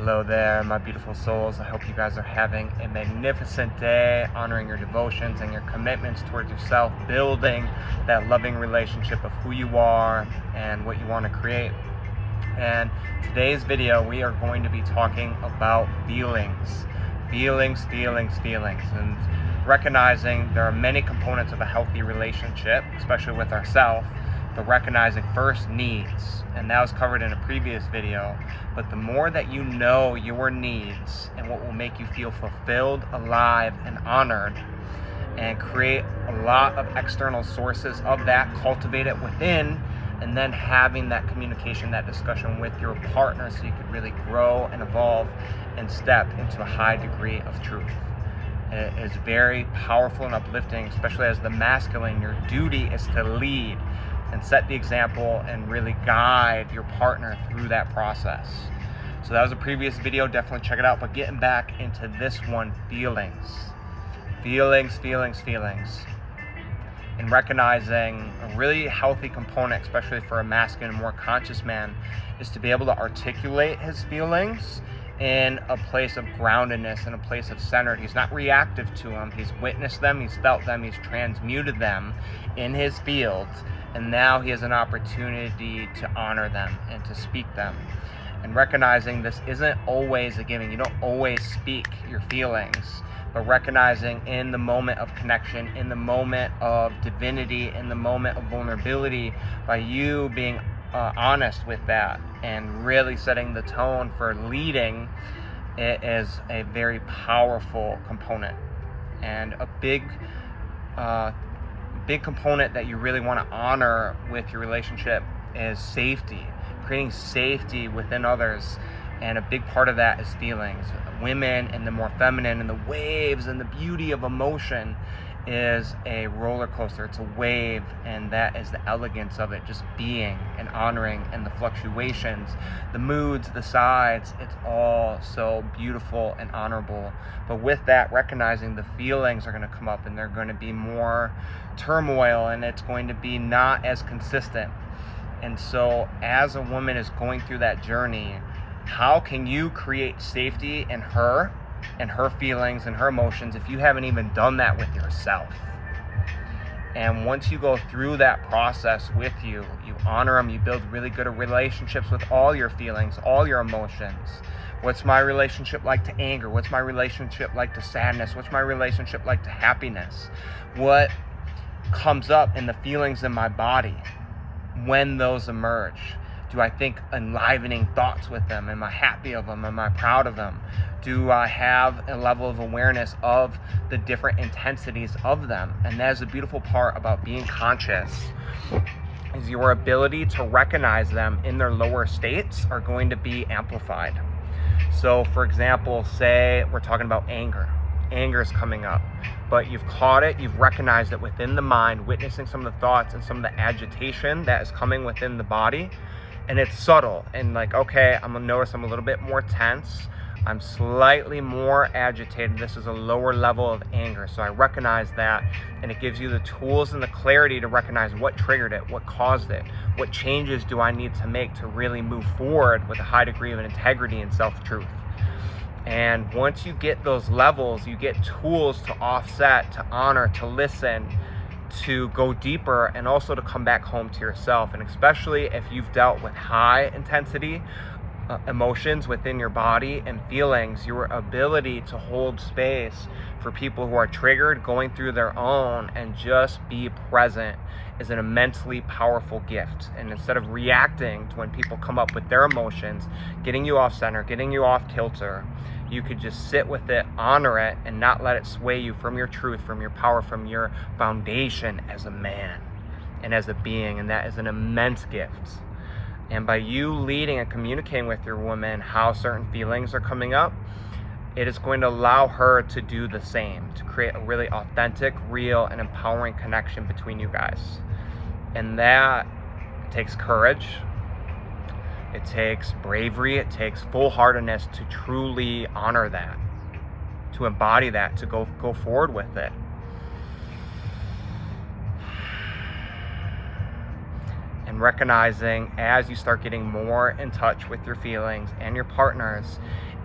Hello there, my beautiful souls. I hope you guys are having a magnificent day, honoring your devotions and your commitments towards yourself, building that loving relationship of who you are and what you want to create. And today's video, we are going to be talking about feelings, and recognizing there are many components of a healthy relationship, especially with ourselves, but recognizing first needs, and that was covered in a previous video. But the more that you know your needs and what will make you feel fulfilled, alive, and honored, and create a lot of external sources of that, cultivate it within, and then having that communication, that discussion with your partner so you could really grow and evolve and step into a high degree of truth. It is very powerful and uplifting, especially as the masculine. Your duty is to lead and set the example and really guide your partner through that process. So that was a previous video, definitely check it out. But getting back into this one, feelings. And recognizing a really healthy component, especially for a masculine, more conscious man, is to be able to articulate his feelings in a place of groundedness, in a place of centered. He's not reactive to them. He's witnessed them, he's felt them, he's transmuted them in his fields, and now he has an opportunity to honor them and to speak them. And recognizing this isn't always a giving. You don't always speak your feelings, but recognizing in the moment of connection, in the moment of divinity, in the moment of vulnerability, by you being honest with that and really setting the tone for leading, it is a very powerful component. And a big component that you really want to honor with your relationship is safety, creating safety within others. And a big part of that is feelings. Women and the more feminine and the waves and the beauty of emotion is a roller coaster. It's a wave, and that is the elegance of it, just being and honoring, and the fluctuations, the moods, the sides. It's all so beautiful and honorable. But with that, recognizing the feelings are going to come up, and they're going to be more turmoil, and it's going to be not as consistent. And so as a woman is going through that journey, how can you create safety in her and her feelings and her emotions if you haven't even done that with yourself? And once you go through that process with you honor them, you build really good relationships with all your feelings, all your emotions. What's my relationship like to anger? What's my relationship like to sadness? What's my relationship like to happiness? What comes up in the feelings in my body when those emerge? Do I think enlivening thoughts with them? Am I happy of them? Am I proud of them? Do I have a level of awareness of the different intensities of them? And that is a beautiful part about being conscious, is your ability to recognize them in their lower states are going to be amplified. So for example, say we're talking about anger. Anger is coming up, but you've caught it, you've recognized it within the mind, witnessing some of the thoughts and some of the agitation that is coming within the body. And it's subtle, and like, okay, I'm gonna notice I'm a little bit more tense, I'm slightly more agitated, this is a lower level of anger. So I recognize that, and it gives you the tools and the clarity to recognize what triggered it, what caused it, what changes do I need to make to really move forward with a high degree of integrity and self-truth. And once you get those levels, you get tools to offset, to honor, to listen, to go deeper, and also to come back home to yourself. And especially if you've dealt with high intensity emotions within your body and feelings, your ability to hold space for people who are triggered, going through their own, and just be present is an immensely powerful gift. And instead of reacting to when people come up with their emotions, getting you off center, getting you off kilter, you could just sit with it, honor it, and not let it sway you from your truth, from your power, from your foundation as a man and as a being. And that is an immense gift. And by you leading and communicating with your woman how certain feelings are coming up, it is going to allow her to do the same, to create a really authentic, real, and empowering connection between you guys. And that takes courage. It takes bravery. It takes full-heartedness to truly honor that, to embody that, to go forward with it. and recognizing as you start getting more in touch with your feelings and your partners,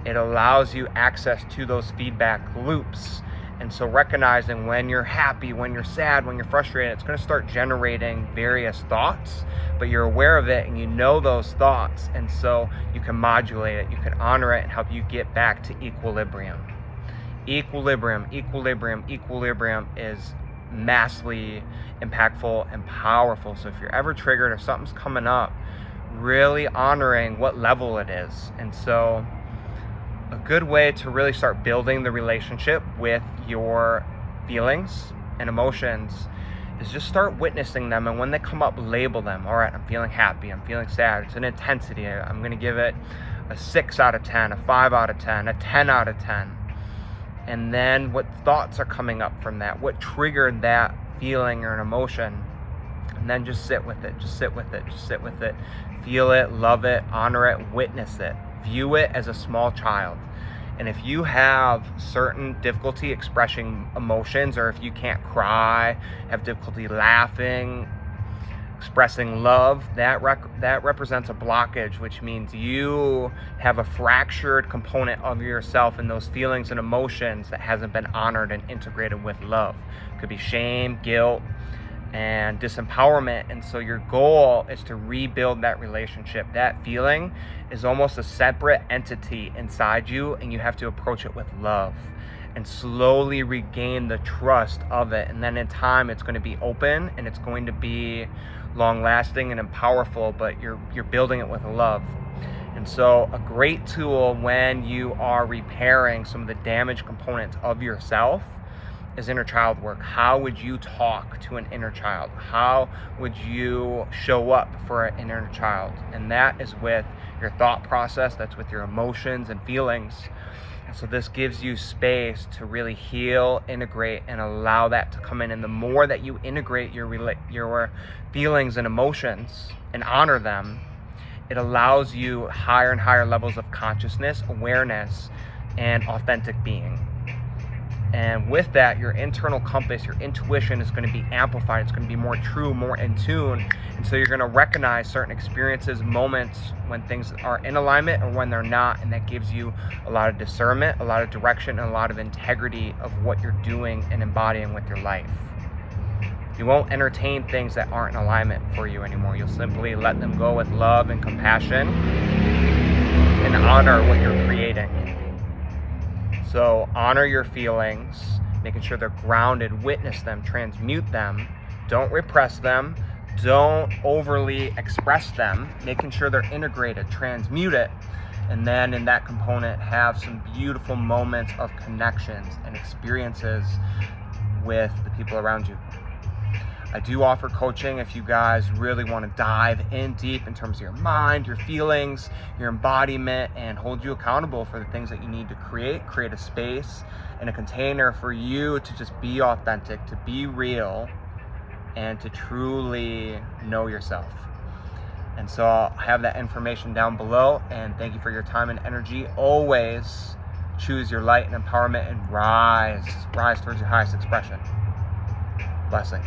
it allows you access to those feedback loops. And so recognizing when you're happy, when you're sad, when you're frustrated, it's going to start generating various thoughts, but you're aware of it and you know those thoughts. And so you can modulate it, you can honor it, and help you get back to equilibrium. Equilibrium is massively impactful and powerful. So if you're ever triggered or something's coming up, really honoring what level it is. And so a good way to really start building the relationship with your feelings and emotions is just start witnessing them, and when they come up, label them. All right, I'm feeling happy, I'm feeling sad. It's an intensity. I'm going to give it a 6 out of 10, a 5 out of 10, a 10 out of 10. And then what thoughts are coming up from that? What triggered that feeling or an emotion? And then just sit with it, just sit with it, just sit with it. Feel it, love it, honor it, witness it. View it as a small child. And if you have certain difficulty expressing emotions, or if you can't cry, have difficulty laughing, expressing love, that represents a blockage, which means you have a fractured component of yourself and those feelings and emotions that hasn't been honored and integrated with love. It could be shame, guilt, and disempowerment. And so your goal is to rebuild that relationship. That feeling is almost a separate entity inside you, and you have to approach it with love and slowly regain the trust of it. And then in time, it's going to be open and it's going to be long lasting and powerful, but you're building it with love. And so a great tool when you are repairing some of the damaged components of yourself is inner child work. How would you talk to an inner child? How would you show up for an inner child? And that is with your thought process, that's with your emotions and feelings. And so this gives you space to really heal, integrate, and allow that to come in. And the more that you integrate your feelings and emotions and honor them, it allows you higher and higher levels of consciousness, awareness, and authentic being. And with that, your internal compass, your intuition is going to be amplified. It's going to be more true, more in tune. And so you're going to recognize certain experiences, moments when things are in alignment or when they're not. And that gives you a lot of discernment, a lot of direction, and a lot of integrity of what you're doing and embodying with your life. You won't entertain things that aren't in alignment for you anymore. You'll simply let them go with love and compassion and honor what you're creating. So honor your feelings, making sure they're grounded, witness them, transmute them, don't repress them, don't overly express them, making sure they're integrated, transmute it, and then in that component have some beautiful moments of connections and experiences with the people around you. I do offer coaching if you guys really want to dive in deep in terms of your mind, your feelings, your embodiment, and hold you accountable for the things that you need to create a space and a container for you to just be authentic, to be real, and to truly know yourself. And so I'll have that information down below, and thank you for your time and energy. Always choose your light and empowerment and rise towards your highest expression. Blessings.